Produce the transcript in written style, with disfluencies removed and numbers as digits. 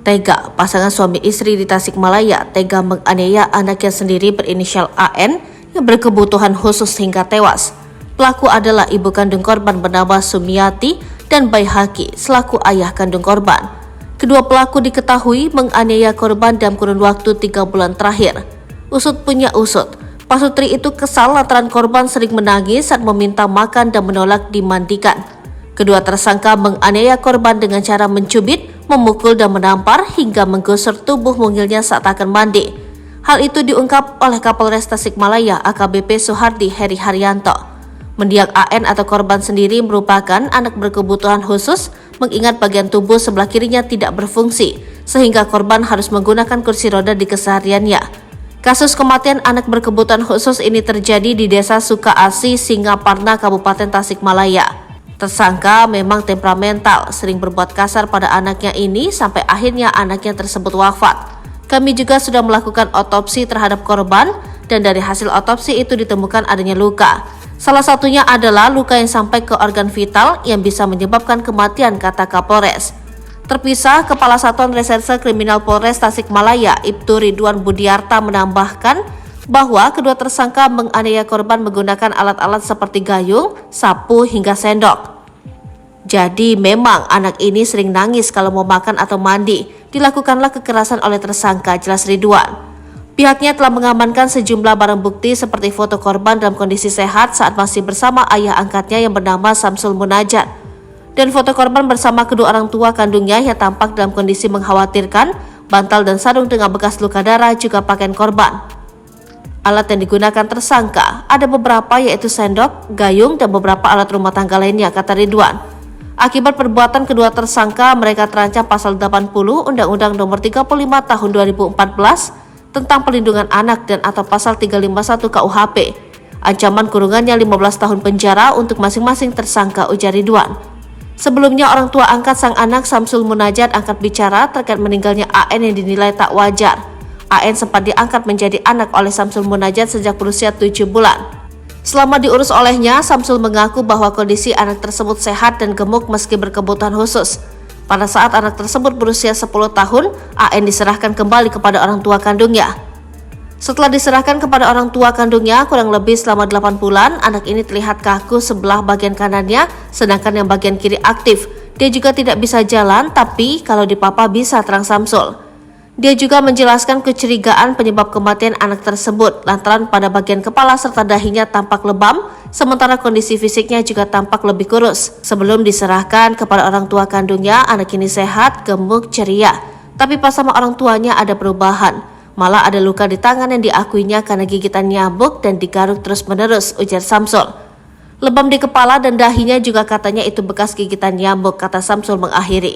Tega, pasangan suami istri di Tasikmalaya tega menganiaya anaknya sendiri berinisial AN yang berkebutuhan khusus hingga tewas. Pelaku adalah ibu kandung korban bernama Sumiati dan Baihaki selaku ayah kandung korban. Kedua pelaku diketahui menganiaya korban dalam kurun waktu 3 bulan terakhir. Usut punya usut, pasutri itu kesal lantaran korban sering menangis saat meminta makan dan menolak dimandikan. Kedua tersangka menganiaya korban dengan cara mencubit, memukul dan menampar hingga menggusur tubuh mungilnya saat akan mandi. Hal itu diungkap oleh Kapolres Tasikmalaya AKBP Suhardi Heri Haryanto. Mendiang AN atau korban sendiri merupakan anak berkebutuhan khusus, mengingat bagian tubuh sebelah kirinya tidak berfungsi, sehingga korban harus menggunakan kursi roda di kesehariannya. Kasus kematian anak berkebutuhan khusus ini terjadi di Desa Sukaasi, Singaparna, Kabupaten Tasikmalaya. Tersangka memang temperamental, sering berbuat kasar pada anaknya ini sampai akhirnya anaknya tersebut wafat. Kami juga sudah melakukan otopsi terhadap korban dan dari hasil otopsi itu ditemukan adanya luka. Salah satunya adalah luka yang sampai ke organ vital yang bisa menyebabkan kematian, kata Kapolres. Terpisah, Kepala Satuan Reserse Kriminal Polres Tasikmalaya, Ibtu Ridwan Budiarta menambahkan bahwa kedua tersangka menganiaya korban menggunakan alat-alat seperti gayung, sapu, hingga sendok. Jadi memang anak ini sering nangis kalau mau makan atau mandi. Dilakukanlah kekerasan oleh tersangka, jelas Ridwan. Pihaknya telah mengamankan sejumlah barang bukti seperti foto korban dalam kondisi sehat saat masih bersama ayah angkatnya yang bernama Samsul Munajat, dan foto korban bersama kedua orang tua kandungnya yang tampak dalam kondisi mengkhawatirkan. Bantal dan sarung dengan bekas luka darah juga pakaian korban. Alat yang digunakan tersangka ada beberapa, yaitu sendok, gayung, dan beberapa alat rumah tangga lainnya, kata Ridwan. Akibat perbuatan kedua tersangka, mereka terancam pasal 80 Undang-Undang Nomor 35 Tahun 2014 tentang Perlindungan Anak dan atau pasal 351 KUHP. Ancaman kurungannya 15 tahun penjara untuk masing-masing tersangka, ujar Ridwan. Sebelumnya, orang tua angkat sang anak Samsul Munajat angkat bicara terkait meninggalnya AN yang dinilai tak wajar. AN sempat diangkat menjadi anak oleh Samsul Munajat sejak berusia 7 bulan. Selama diurus olehnya, Samsul mengaku bahwa kondisi anak tersebut sehat dan gemuk meski berkebutuhan khusus. Pada saat anak tersebut berusia 10 tahun, AN diserahkan kembali kepada orang tua kandungnya. Setelah diserahkan kepada orang tua kandungnya kurang lebih selama 8 bulan, anak ini terlihat kaku sebelah bagian kanannya, sedangkan yang bagian kiri aktif. Dia juga tidak bisa jalan, tapi kalau dipapa bisa, terang Samsul. Dia juga menjelaskan kecurigaan penyebab kematian anak tersebut lantaran pada bagian kepala serta dahinya tampak lebam, sementara kondisi fisiknya juga tampak lebih kurus. Sebelum diserahkan kepada orang tua kandungnya, anak ini sehat, gemuk, ceria. Tapi pas sama orang tuanya ada perubahan. Malah ada luka di tangan yang diakuinya karena gigitan nyamuk dan digaruk terus-menerus, ujar Samsul. Lebam di kepala dan dahinya juga katanya itu bekas gigitan nyamuk, kata Samsul mengakhiri.